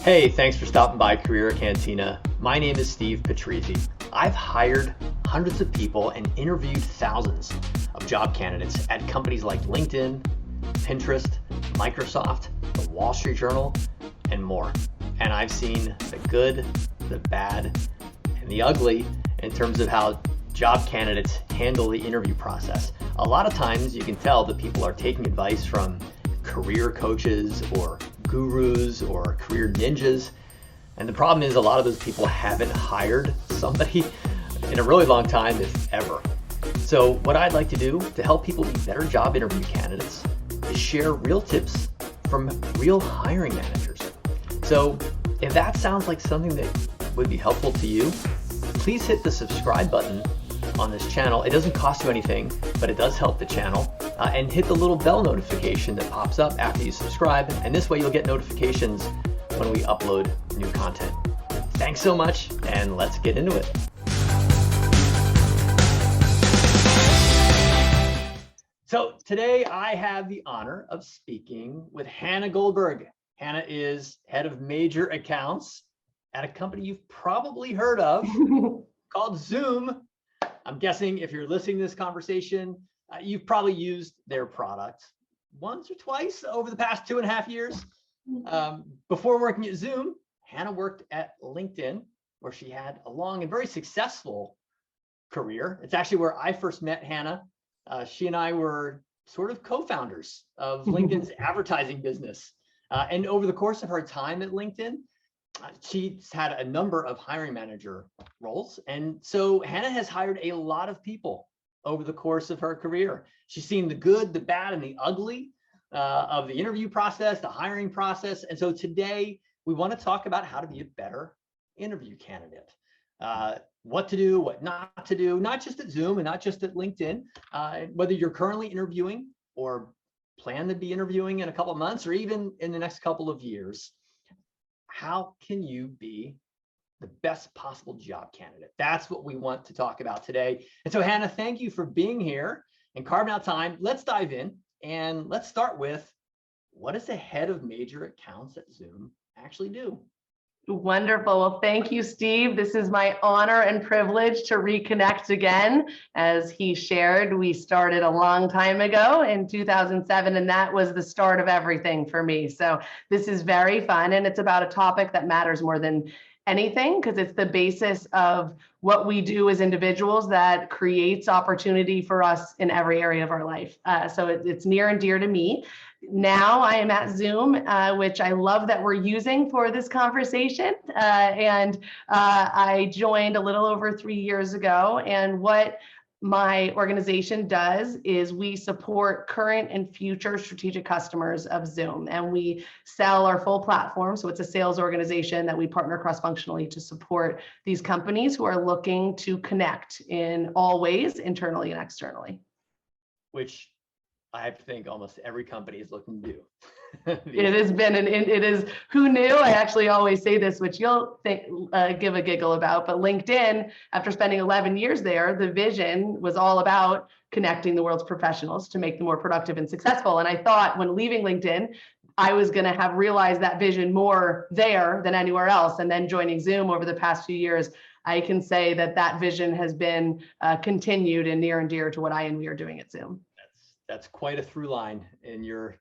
Hey, thanks for stopping by Career Cantina. My name is Steve Patrizzi. I've hired hundreds of people and interviewed thousands of job candidates at companies like LinkedIn, Pinterest, Microsoft, the Wall Street Journal, and more. And I've seen the good, the bad, and the ugly in terms of how job candidates handle the interview process. A lot of times you can tell that people are taking advice from career coaches or gurus or career ninjas. And the problem is a lot of those people haven't hired somebody in a really long time, if ever. So what I'd like to do to help people be better job interview candidates is share real tips from real hiring managers. So if that sounds like something that would be helpful to you, please hit the subscribe button on this channel. It doesn't cost you anything, but it does help the channel. And hit the little bell notification that pops up after you subscribe. And this way you'll get notifications when we upload new content. Thanks so much, and let's get into it. So today I have the honor of speaking with Hannah Goldberg. Hannah is head of major accounts at a company you've probably heard of called Zoom. I'm guessing if you're listening to this conversation, you've probably used their product once or twice over the past 2.5 years. Before working at Zoom, Hannah worked at LinkedIn, where she had a long and very successful career. It's actually where I first met Hannah. She and I were sort of co-founders of LinkedIn's advertising business. And over the course of her time at LinkedIn, she's had a number of hiring manager roles. And so Hannah has hired a lot of people over the course of her career. She's seen the good, the bad, and the ugly of the interview process, the hiring process. And so today we want to talk about how to be a better interview candidate. What to do, what not to do, not just at Zoom and not just at LinkedIn, whether you're currently interviewing or plan to be interviewing in a couple of months or even in the next couple of years. How can you be the best possible job candidate? That's what we want to talk about today. And so Hannah, thank you for being here and carving out time. Let's dive in and let's start with, what does the head of major accounts at Zoom actually do? Wonderful. Well, thank you, Steve. This is my honor and privilege to reconnect again. As he shared, we started a long time ago in 2007, and that was the start of everything for me. So this is very fun, and it's about a topic that matters more than anything, because it's the basis of what we do as individuals that creates opportunity for us in every area of our life. So it's near and dear to me. Now I am at Zoom, which I love that we're using for this conversation. I joined a little over 3 years ago. And what my organization does is we support current and future strategic customers of Zoom, and we sell our full platform. So it's a sales organization that we partner cross-functionally to support these companies who are looking to connect in all ways, internally and externally. Which I have to think almost every company is looking to do. It has been, it is, who knew? I actually always say this, which you'll think, give a giggle about, but LinkedIn, after spending 11 years there, the vision was all about connecting the world's professionals to make them more productive and successful. And I thought when leaving LinkedIn, I was going to have realized that vision more there than anywhere else. And then joining Zoom over the past few years, I can say that that vision has been continued and near and dear to what I and we are doing at Zoom. That's quite a through line in your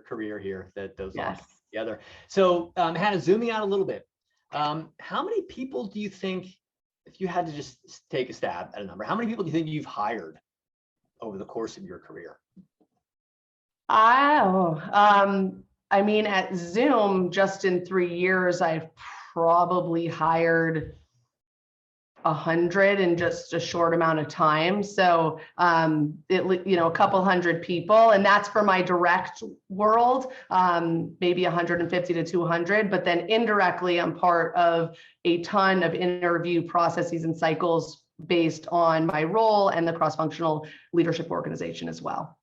career here, that those all Yes. come together. So Hannah, zooming out a little bit, how many people do you think, if you had to just take a stab at a number, how many people do you think you've hired over the course of your career? I mean, at Zoom, just in 3 years, I've probably hired 100 in just a short amount of time. So, a couple hundred people, and that's for my direct world, maybe 150 to 200, but then indirectly, I'm part of a ton of interview processes and cycles based on my role and the cross-functional leadership organization as well.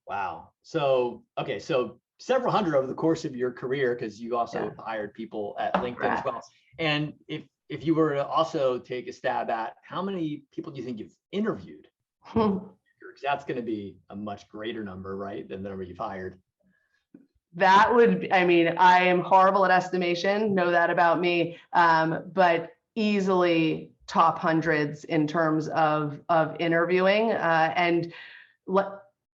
Wow. So, okay. So several hundred over the course of your career, because you also hired people at LinkedIn as well. And if you were to also take a stab at, how many people do you think you've interviewed? That's going to be a much greater number, right, than the number you've hired. That would, I mean, I am horrible at estimation, know that about me, but easily top hundreds in terms of interviewing, and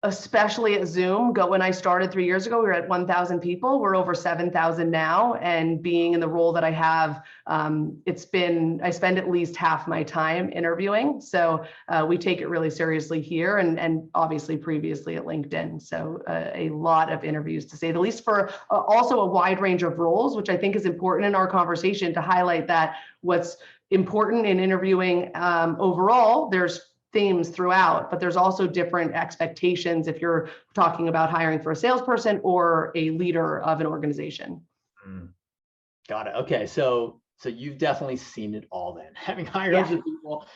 especially at Zoom. When I started 3 years ago, we were at 1,000 people. We're over 7,000 now. And being in the role that I have, I spend at least half my time interviewing. So we take it really seriously here, and obviously previously at LinkedIn. So a lot of interviews, to say the least, for also a wide range of roles, which I think is important in our conversation to highlight that what's important in interviewing overall, there's themes throughout, but there's also different expectations if you're talking about hiring for a salesperson or a leader of an organization. Got it. Okay. So you've definitely seen it all then. Having hired Yeah. hundreds of people.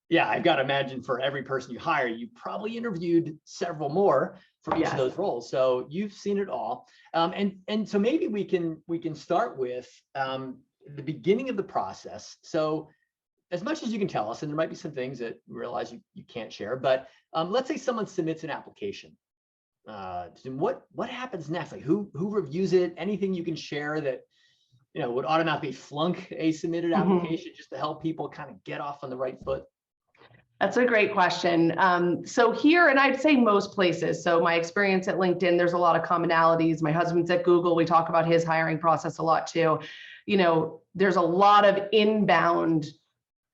Yeah, I've got to imagine for every person you hire, you probably interviewed several more for each of those roles. So you've seen it all. And so maybe we can start with the beginning of the process. So as much as you can tell us, and there might be some things that you realize you can't share, but let's say someone submits an application. What happens next? Like who reviews it? Anything you can share that would automatically flunk a submitted application, just to help people kind of get off on the right foot? That's a great question. So here, and I'd say most places, so my experience at LinkedIn, there's a lot of commonalities. My husband's at Google. We talk about his hiring process a lot too. There's a lot of inbound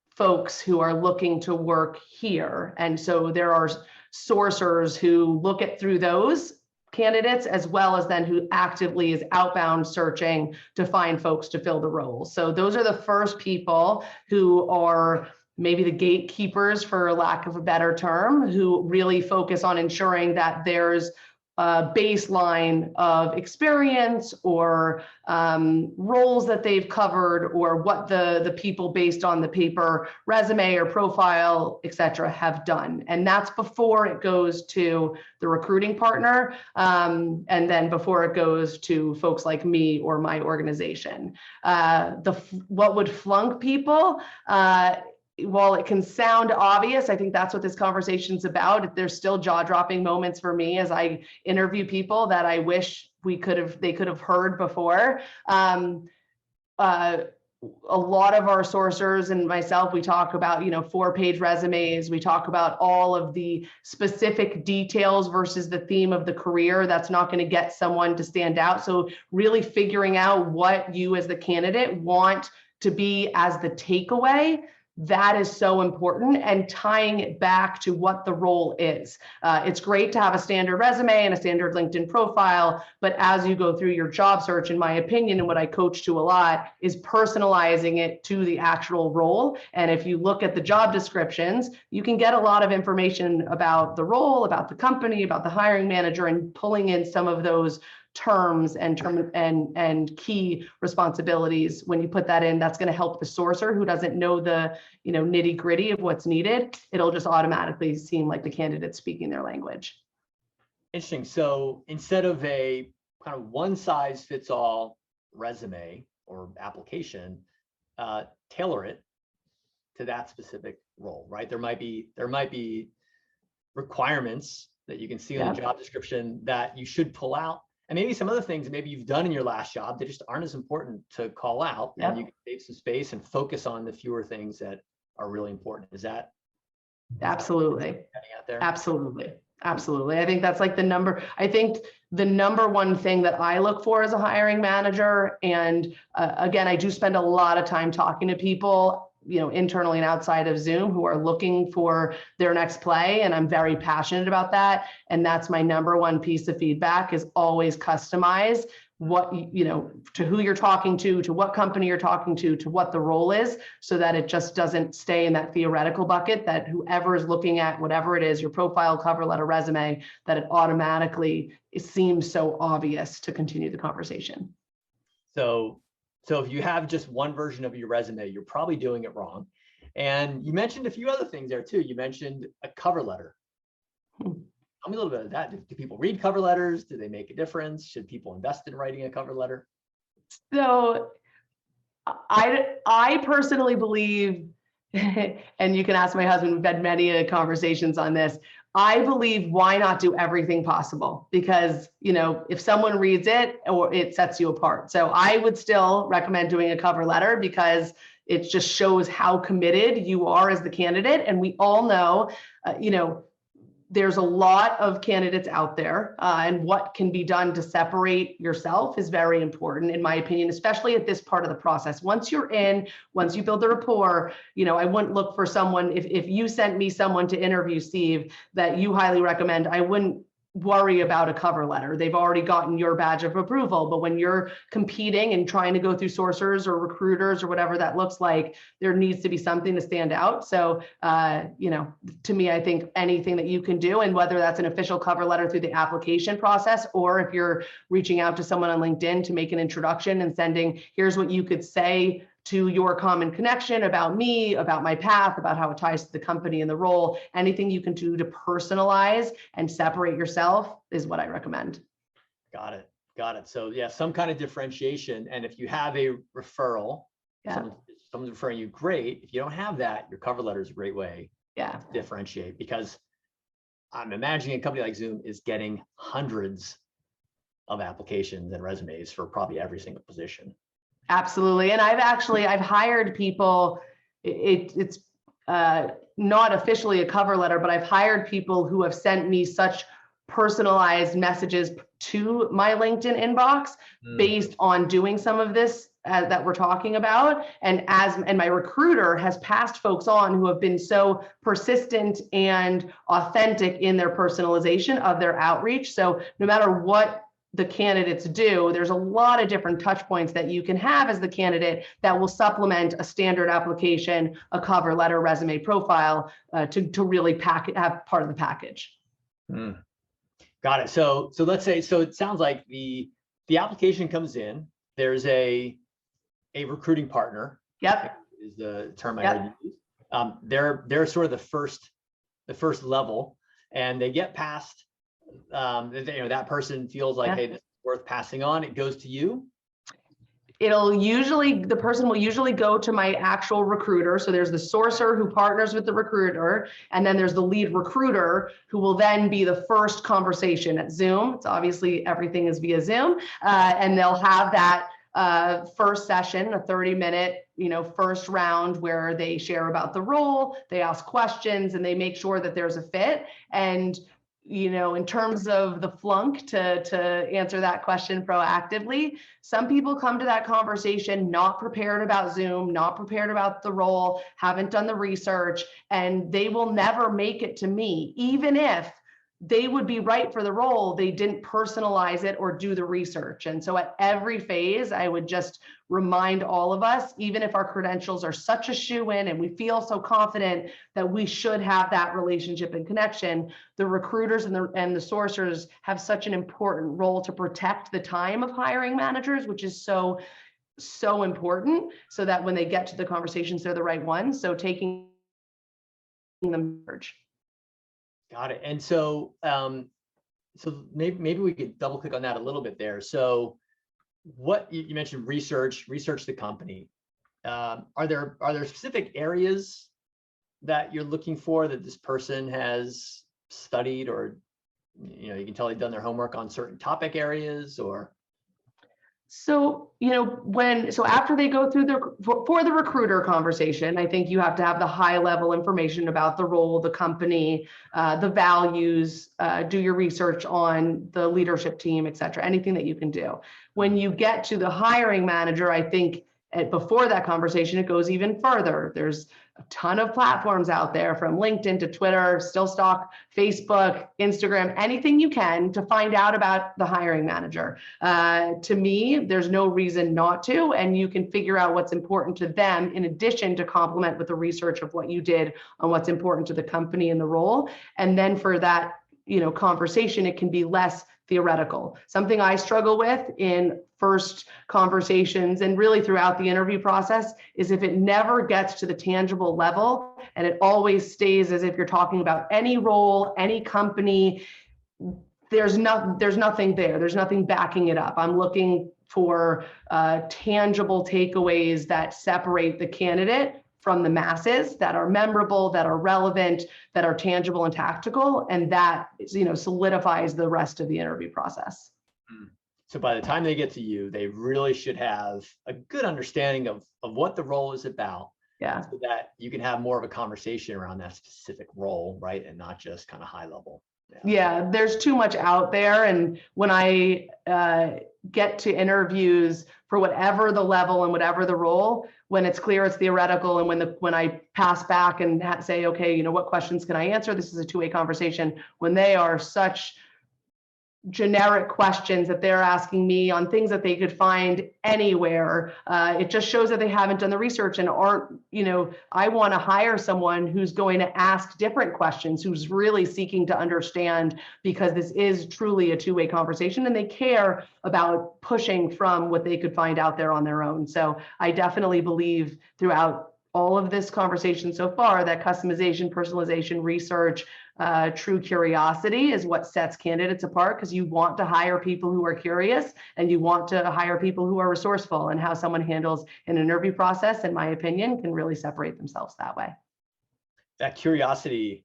folks who are looking to work here. And so there are sourcers who look at through those candidates, as well as then who actively is outbound searching to find folks to fill the role. So those are the first people who are maybe the gatekeepers, for lack of a better term, who really focus on ensuring that there's a baseline of experience or roles that they've covered, or what the people based on the paper resume or profile, et cetera, have done. And that's before it goes to the recruiting partner, and then before it goes to folks like me or my organization. What would flunk people? While it can sound obvious, I think that's what this conversation's about. There's still jaw-dropping moments for me as I interview people that I wish they could have heard before. A lot of our sourcers and myself, we talk about 4-page resumes. We talk about all of the specific details versus the theme of the career. That's not going to get someone to stand out. So really figuring out what you as the candidate want to be as the takeaway, that is so important, and tying it back to what the role is. It's great to have a standard resume and a standard LinkedIn profile, but as you go through your job search, in my opinion, and what I coach to a lot, is personalizing it to the actual role. And if you look at the job descriptions, you can get a lot of information about the role, about the company, about the hiring manager, and pulling in some of those terms and key responsibilities. When you put that in, that's going to help the sourcer who doesn't know the nitty gritty of what's needed. It'll just automatically seem like the candidate's speaking their language. Interesting. So instead of a kind of one size fits all resume or application, tailor it to that specific role, right? There might be requirements that you can see on the job description that you should pull out. And maybe some other things that maybe you've done in your last job that just aren't as important to call out. And you can save some space and focus on the fewer things that are really important. Is that absolutely out there? Absolutely. I think that's like the number one thing that I look for as a hiring manager. And again, I do spend a lot of time talking to people, internally and outside of Zoom, who are looking for their next play. And I'm very passionate about that. And that's my number one piece of feedback, is always customize what, to who you're talking to what company you're talking to what the role is, so that it just doesn't stay in that theoretical bucket, that whoever is looking at whatever it is, your profile, cover letter, resume, that it automatically seems so obvious to continue the conversation. So if you have just one version of your resume, you're probably doing it wrong. And you mentioned a few other things there too. You mentioned a cover letter. Tell me a little bit of that. Do people read cover letters? Do they make a difference? Should people invest in writing a cover letter? So I personally believe, and you can ask my husband, we've had many conversations on this, I believe, why not do everything possible? Because, if someone reads it, or it sets you apart. So I would still recommend doing a cover letter, because it just shows how committed you are as the candidate. And we all know, there's a lot of candidates out there, and what can be done to separate yourself is very important, in my opinion, especially at this part of the process. Once you're in, once you build the rapport, I wouldn't look for someone, if you sent me someone to interview, Steve, that you highly recommend, I wouldn't worry about a cover letter. They've already gotten your badge of approval. But when you're competing and trying to go through sourcers or recruiters or whatever that looks like, there needs to be something to stand out. So, to me, I think anything that you can do, and whether that's an official cover letter through the application process, or if you're reaching out to someone on LinkedIn to make an introduction and sending, here's what you could say to your common connection about me, about my path, about how it ties to the company and the role. Anything you can do to personalize and separate yourself is what I recommend. Got it. So yeah, some kind of differentiation. And if you have a referral, someone's referring you, great. If you don't have that, your cover letter is a great way to differentiate, because I'm imagining a company like Zoom is getting hundreds of applications and resumes for probably every single position. Absolutely. And I've hired people, it's not officially a cover letter, but I've hired people who have sent me such personalized messages to my LinkedIn inbox based on doing some of this that we're talking about. And my recruiter has passed folks on who have been so persistent and authentic in their personalization of their outreach. So no matter what the candidates do, there's a lot of different touch points that you can have as the candidate that will supplement a standard application, a cover letter, resume, profile, to really have part of the package. Got it. So let's say, so it sounds like the application comes in, there's a recruiting partner. Yep. Is the term I heard you use. They're sort of the first level, and they get past, that person feels like, hey, this is worth passing on. It goes to you. The person will usually go to my actual recruiter. So there's the sourcer who partners with the recruiter, and then there's the lead recruiter who will then be the first conversation at Zoom. It's obviously everything is via Zoom, and they'll have that first session, a 30-minute, first round where they share about the role, they ask questions, and they make sure that there's a fit. And in terms of the flunk, to answer that question proactively, some people come to that conversation not prepared about Zoom, not prepared about the role, haven't done the research, and they will never make it to me, even if they would be right for the role. They didn't personalize it or do the research. And so at every phase, I would just remind all of us, even if our credentials are such a shoe-in and we feel so confident that we should have that relationship and connection, the recruiters and the sourcers have such an important role to protect the time of hiring managers, which is so important, so that when they get to the conversations, they're the right ones. So taking them merge. Got it. And so maybe we could double click on that a little bit there. So what you mentioned, research the company. Are there specific areas that you're looking for that this person has studied, or you can tell they've done their homework on certain topic areas, or? So, after they go through for the recruiter conversation, I think you have to have the high level information about the role, the company, the values, do your research on the leadership team, et cetera, anything that you can do. When you get to the hiring manager, I think before that conversation, it goes even further. There's a ton of platforms out there, from LinkedIn to Twitter, still stock, Facebook, Instagram, anything you can to find out about the hiring manager. To me, there's no reason not to, and you can figure out what's important to them in addition to complement with the research of what you did on what's important to the company and the role. And then for that, conversation, it can be less theoretical. Something I struggle with in first conversations and really throughout the interview process is if it never gets to the tangible level and it always stays as if you're talking about any role, any company, there's nothing there. There's nothing backing it up. I'm looking for tangible takeaways that separate the candidate from the masses that are memorable, that are relevant, that are tangible and tactical, and that, you know, solidifies the rest of the interview process. So by the time they get to you, they really should have a good understanding of what the role is about. Yeah. So that you can have more of a conversation around that specific role, right? And not just kind of high level. Yeah, there's too much out there. And when I get to interviews for whatever the level and whatever the role, when it's clear it's theoretical, and when I pass back and say, okay, you know, what questions can I answer? This is a two-way conversation. When they are such generic questions that they're asking me on things that they could find anywhere, it just shows that they haven't done the research and aren't, you know, I want to hire someone who's going to ask different questions, who's really seeking to understand, because this is truly a two-way conversation and they care about pushing from what they could find out there on their own. So I definitely believe throughout all of this conversation so far that customization, personalization, research, true curiosity is what sets candidates apart, because you want to hire people who are curious and you want to hire people who are resourceful, and how someone handles an interview process, in my opinion, can really separate themselves that way. That curiosity,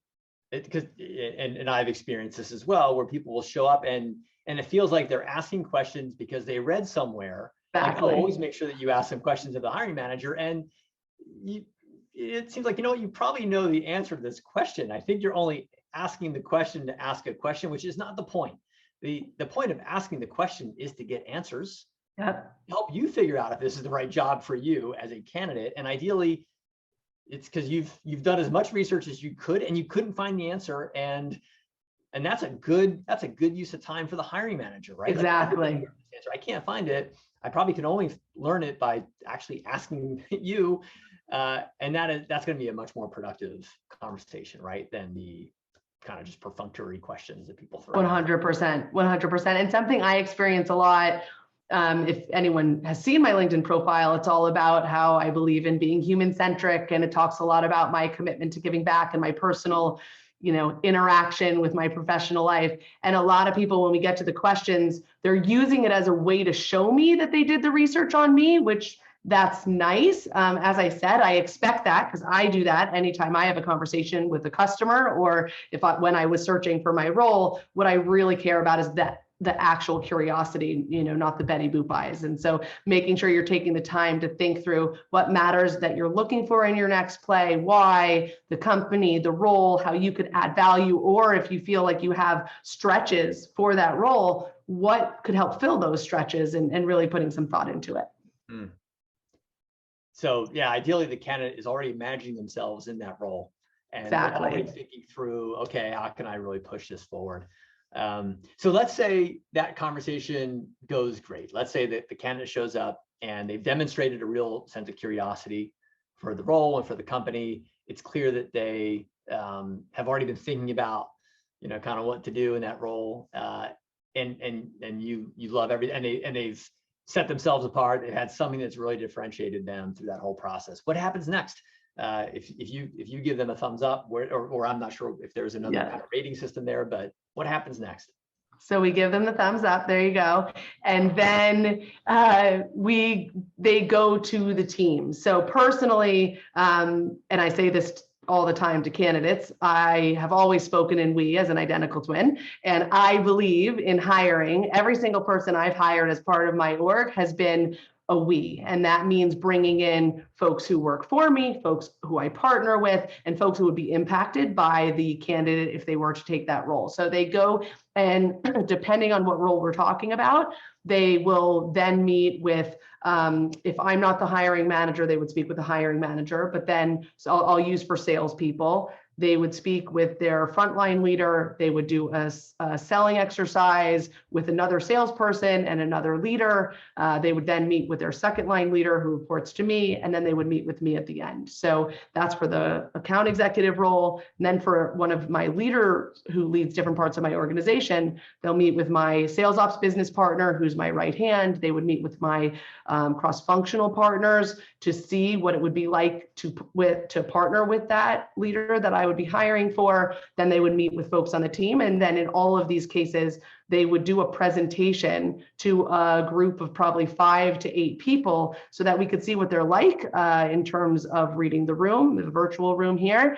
because and I've experienced this as well, where people will show up and it feels like they're asking questions because they read somewhere. Exactly. Like, always make sure that you ask some questions of the hiring manager, and it seems like, you know what, you probably know the answer to this question. I think you're only asking the question to ask a question, which is not the point. The point of asking the question is to get answers. Yep. Help you figure out if this is the right job for you as a candidate. And ideally, it's because you've done as much research as you could and you couldn't find the answer. And that's a good use of time for the hiring manager, right? Exactly. Like, I can't find it. I probably can only learn it by actually asking you. And that's going to be a much more productive conversation, right, than the kind of just perfunctory questions that people throw. 100%. And something I experience a lot, if anyone has seen my LinkedIn profile, it's all about how I believe in being human-centric, and it talks a lot about my commitment to giving back and my personal, you know, interaction with my professional life. And a lot of people, when we get to the questions, they're using it as a way to show me that they did the research on me, which that's nice. As I said, I expect that, because I do that anytime I have a conversation with a customer, or when I was searching for my role. What I really care about is that the actual curiosity, you know, not the Betty Boop eyes. And so making sure you're taking the time to think through what matters that you're looking for in your next play, why, the company, the role, how you could add value, or if you feel like you have stretches for that role, what could help fill those stretches, and really putting some thought into it. Mm. So yeah, ideally the candidate is already imagining themselves in that role, and exactly. already thinking through, okay, how can I really push this forward? So let's say that conversation goes great. Let's say that the candidate shows up and they've demonstrated a real sense of curiosity for the role and for the company. It's clear that they have already been thinking about, you know, kind of what to do in that role, and you love everything, and they've set themselves apart. They've had something that's really differentiated them through that whole process. What happens next? If you give them a thumbs up, or I'm not sure if there's another kind of rating system there, but what happens next? So we give them the thumbs up. There you go. And then they go to the team. So personally, and I say this all the time to candidates, I have always spoken in we as an identical twin. And I believe in hiring. Every single person I've hired as part of my org has been a we, and that means bringing in folks who work for me, folks who I partner with, and folks who would be impacted by the candidate if they were to take that role. So they go, and depending on what role we're talking about, they will then meet with, if I'm not the hiring manager, they would speak with the hiring manager, but then, so I'll use for salespeople, they would speak with their frontline leader. They would do a selling exercise with another salesperson and another leader. They would then meet with their second line leader who reports to me, and then they would meet with me at the end. So that's for the account executive role. And then for one of my leaders who leads different parts of my organization, they'll meet with my sales ops business partner, who's my right hand. They would meet with my cross-functional partners to see what it would be like to partner with that leader that I would be hiring for. Then they would meet with folks on the team. And then in all of these cases, they would do a presentation to a group of probably 5 to 8 people so that we could see what they're like in terms of reading the room, the virtual room here,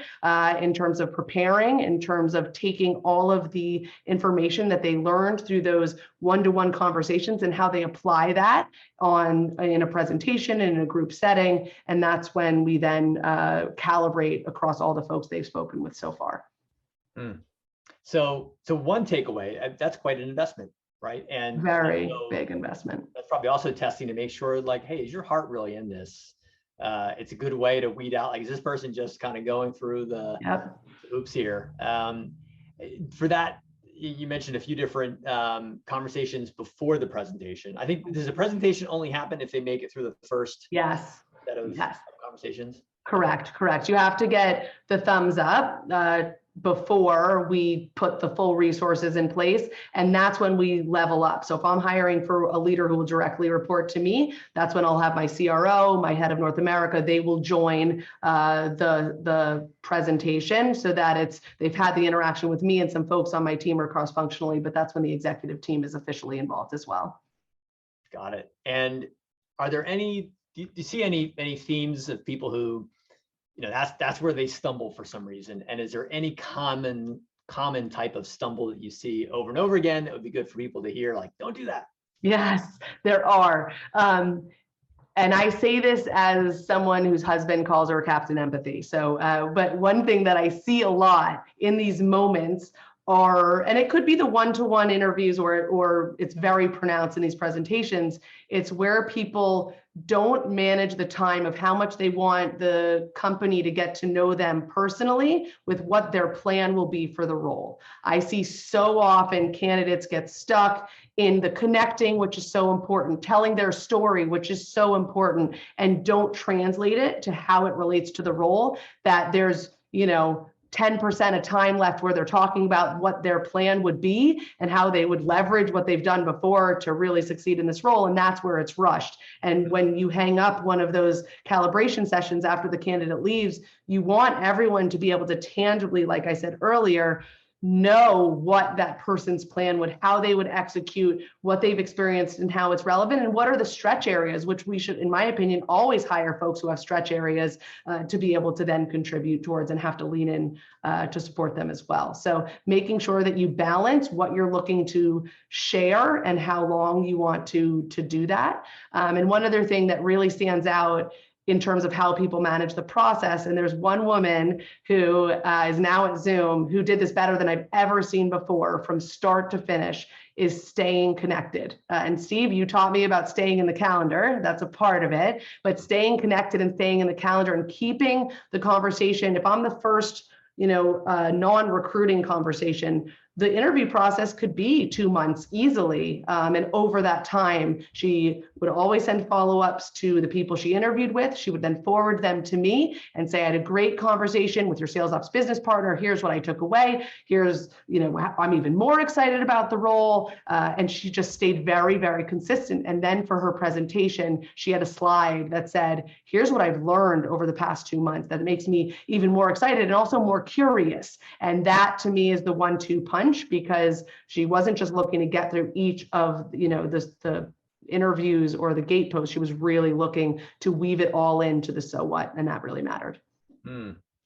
in terms of preparing, in terms of taking all of the information that they learned through those one-to-one conversations and how they apply that in a presentation in a group setting. And that's when we then calibrate across all the folks they've spoken with so far. So one takeaway, that's quite an investment, right? And very big investment. That's probably also testing to make sure, like, hey, is your heart really in this? It's a good way to weed out, like, is this person just kind of going through the oops here? For that, you mentioned a few different conversations before the presentation. I think, does the presentation only happen if they make it through the first set of conversations? Correct. You have to get the thumbs up before we put the full resources in place. And that's when we level up. So if I'm hiring for a leader who will directly report to me, that's when I'll have my CRO, my head of North America, they will join the presentation so that they've had the interaction with me and some folks on my team or cross-functionally, but that's when the executive team is officially involved as well. Got it. And are there do you see any themes of people who, that's where they stumble for some reason? And is there any common type of stumble that you see over and over again that would be good for people to hear, like, don't do that? Yes, there are. And I say this as someone whose husband calls her Captain Empathy. So, but one thing that I see a lot in these moments and it could be the one-to-one interviews or it's very pronounced in these presentations, it's where people don't manage the time of how much they want the company to get to know them personally with what their plan will be for the role. I see so often candidates get stuck in the connecting, which is so important, telling their story, which is so important, and don't translate it to how it relates to the role, that there's, 10% of time left where they're talking about what their plan would be and how they would leverage what they've done before to really succeed in this role. And that's where it's rushed. And when you hang up one of those calibration sessions after the candidate leaves, you want everyone to be able to tangibly, like I said earlier, know what that person's plan how they would execute, what they've experienced and how it's relevant, and what are the stretch areas, which we should, in my opinion, always hire folks who have stretch areas to be able to then contribute towards and have to lean in to support them as well. So making sure that you balance what you're looking to share and how long you want to do that. And one other thing that really stands out in terms of how people manage the process. And there's one woman who is now at Zoom who did this better than I've ever seen before from start to finish, is staying connected. And Steve, you taught me about staying in the calendar. That's a part of it, but staying connected and staying in the calendar and keeping the conversation. If I'm the first, non-recruiting conversation, the interview process could be 2 months easily. And over that time, she would always send follow-ups to the people she interviewed with. She would then forward them to me and say, I had a great conversation with your sales ops business partner. Here's what I took away. Here's, I'm even more excited about the role. And she just stayed very, very consistent. And then for her presentation, she had a slide that said, here's what I've learned over the past 2 months that makes me even more excited and also more curious. And that to me is the 1-2 punch, because she wasn't just looking to get through each of the interviews or the gate posts. She was really looking to weave it all into the so what, and that really mattered.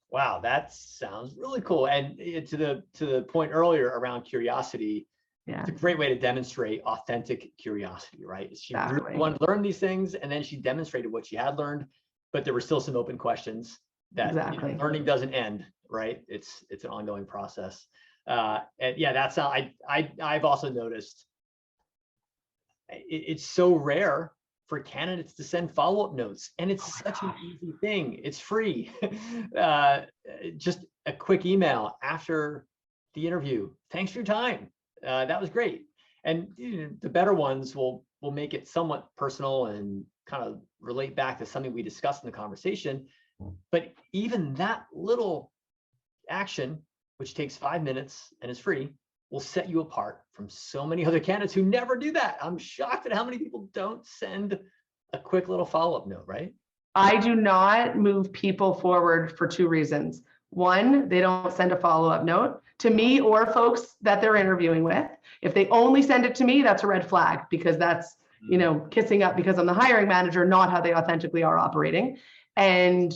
Wow, that sounds really cool. And to the point earlier around curiosity, it's a great way to demonstrate authentic curiosity, right? She really wanted to learn these things, and then she demonstrated what she had learned, but there were still some open questions that learning doesn't end, right? It's an ongoing process. And yeah, that's how I've also noticed it's so rare for candidates to send follow-up notes, and it's such an easy thing. It's free. Just a quick email after the interview. Thanks for your time. That was great. And the better ones will make it somewhat personal and kind of relate back to something we discussed in the conversation. But even that little action, which takes 5 minutes and is free, will set you apart from so many other candidates who never do that. I'm shocked at how many people don't send a quick little follow-up note, right? I do not move people forward for 2 reasons. One, they don't send a follow-up note to me or folks that they're interviewing with. If they only send it to me, that's a red flag, because that's, kissing up because I'm the hiring manager, not how they authentically are operating. And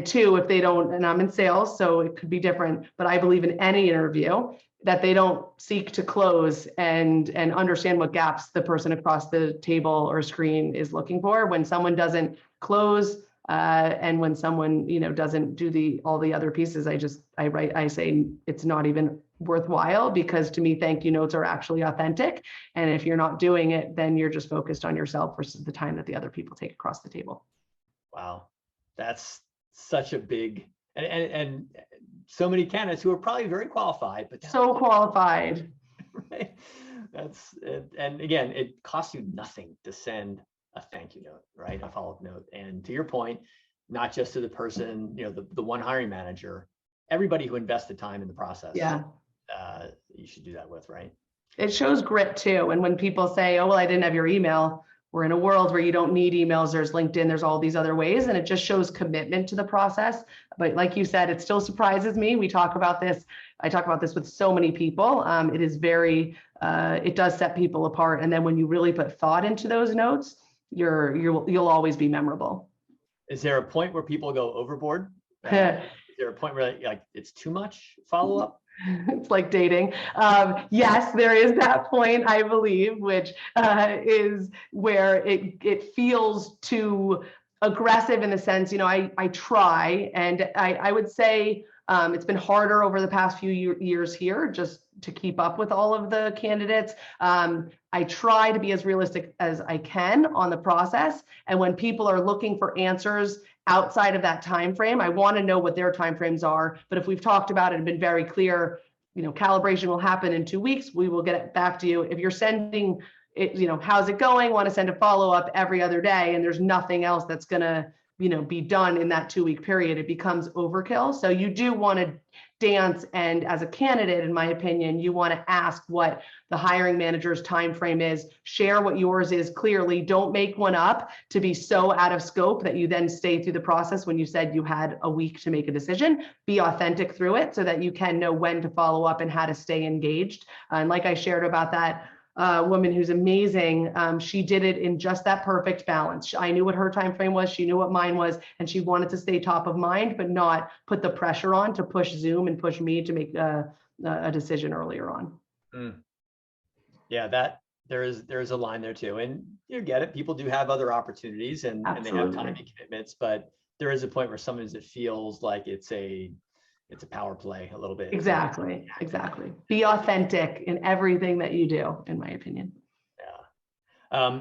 two, if they don't, and I'm in sales, so it could be different, but I believe in any interview that they don't seek to close and understand what gaps the person across the table or screen is looking for. When someone doesn't close, and when someone, doesn't do all the other pieces, I say it's not even worthwhile, because to me, thank you notes are actually authentic. And if you're not doing it, then you're just focused on yourself versus the time that the other people take across the table. Wow. That's such a big, and so many candidates who are probably very qualified, but so qualified. Right. That's it. And again, it costs you nothing to send a thank you note, right? A follow-up note. And to your point, not just to the person, the one hiring manager, everybody who invested time in the process. Yeah. You should do that with, right? It shows grit too. And when people say, oh, well, I didn't have your email, we're in a world where you don't need emails. There's LinkedIn, there's all these other ways, and it just shows commitment to the process. But like you said, it still surprises me. I talk about this with so many people. It is it does set people apart. And then when you really put thought into those notes, you'll always be memorable. Is there a point where people go overboard? Is there a point where like it's too much follow-up? It's like dating. Yes, there is that point, I believe, which is where it feels too aggressive in the sense, I try, and I would say it's been harder over the past few years here just to keep up with all of the candidates. I try to be as realistic as I can on the process. And when people are looking for answers outside of that time frame, I want to know what their time frames are. But if we've talked about it and been very clear, calibration will happen in 2 weeks, we will get it back to you. If you're sending it, how's it going? Want to send a follow-up every other day, and there's nothing else that's going to be done in that 2-week period, it becomes overkill. So you do want to dance, and as a candidate, in my opinion, you want to ask what the hiring manager's time frame is, share what yours is clearly, don't make one up to be so out of scope that you then stay through the process when you said you had a week to make a decision. Be authentic through it so that you can know when to follow up and how to stay engaged. And like I shared about that woman who's amazing. She did it in just that perfect balance. I knew what her time frame was. She knew what mine was, and she wanted to stay top of mind, but not put the pressure on to push Zoom and push me to make a decision earlier on. Yeah, that there is a line there too, and you get it. People do have other opportunities, and they have time and commitments, but there is a point where sometimes it feels like it's a power play a little bit. Exactly. Be authentic in everything that you do, in my opinion. Yeah.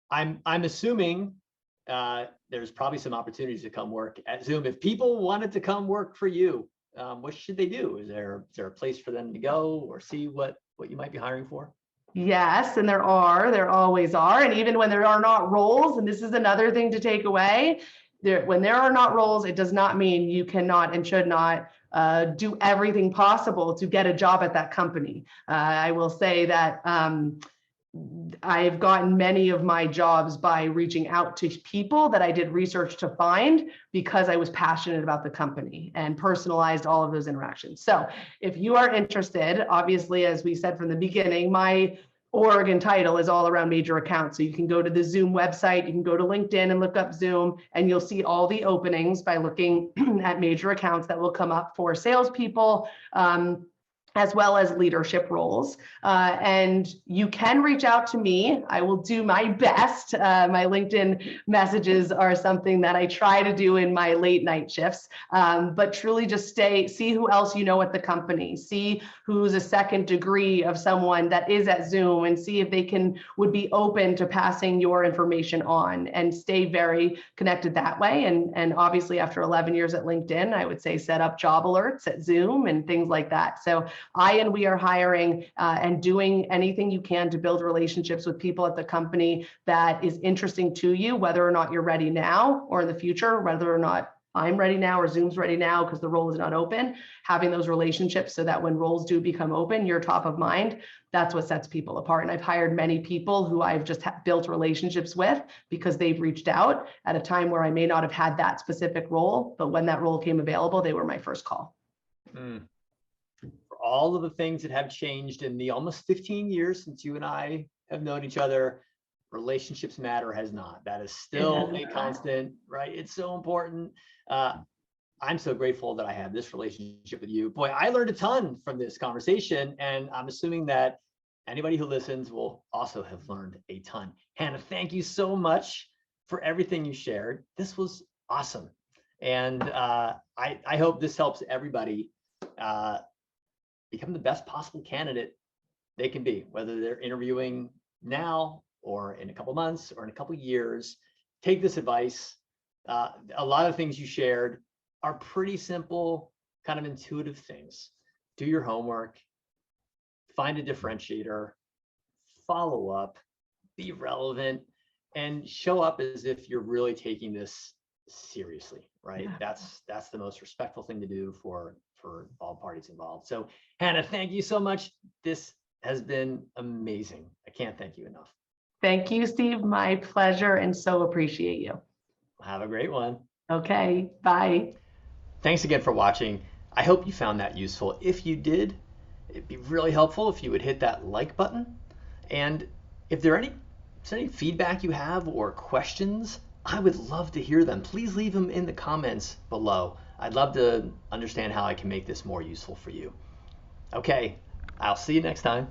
I'm assuming there's probably some opportunities to come work at Zoom. If people wanted to come work for you, what should they do? Is there a place for them to go or see what you might be hiring for? Yes, and there always are. And even when there are not roles, and this is another thing to take away, when there are not roles, it does not mean you cannot and should not do everything possible to get a job at that company. I will say that I've gotten many of my jobs by reaching out to people that I did research to find because I was passionate about the company and personalized all of those interactions. So if you are interested, obviously, as we said from the beginning, my org and title is all around major accounts. So you can go to the Zoom website, you can go to LinkedIn and look up Zoom, and you'll see all the openings by looking at major accounts that will come up for salespeople, as well as leadership roles. And you can reach out to me. I will do my best. My LinkedIn messages are something that I try to do in my late night shifts, but truly just see who else you know at the company, see who's a second degree of someone that is at Zoom, and see if they would be open to passing your information on, and stay very connected that way. And obviously after 11 years at LinkedIn, I would say set up job alerts at Zoom and things like that. So we are hiring and doing anything you can to build relationships with people at the company that is interesting to you, whether or not you're ready now or in the future, whether or not I'm ready now or Zoom's ready now because the role is not open, having those relationships so that when roles do become open, you're top of mind. That's what sets people apart. And I've hired many people who I've just built relationships with because they've reached out at a time where I may not have had that specific role, but when that role came available, they were my first call. For all of the things that have changed in the almost 15 years since you and I have known each other, relationships matter has not. That is still a constant, right? It's so important. I'm so grateful that I have this relationship with you. Boy, I learned a ton from this conversation, and I'm assuming that anybody who listens will also have learned a ton. Hannah, thank you so much for everything you shared. This was awesome. And I hope this helps everybody become the best possible candidate they can be, whether they're interviewing now or in a couple months or in a couple years. Take this advice. A lot of things you shared are pretty simple, kind of intuitive things. Do your homework, find a differentiator, follow up, be relevant, and show up as if you're really taking this seriously, right? Yeah. That's the most respectful thing to do for all parties involved. So Hannah, thank you so much. This has been amazing. I can't thank you enough. Thank you, Steve. My pleasure, and so appreciate you. Have a great one. Okay, bye. Thanks again for watching. I hope you found that useful. If you did, it'd be really helpful if you would hit that like button. And if there is any feedback you have or questions, I would love to hear them. Please leave them in the comments below. I'd love to understand how I can make this more useful for you. Okay, I'll see you next time.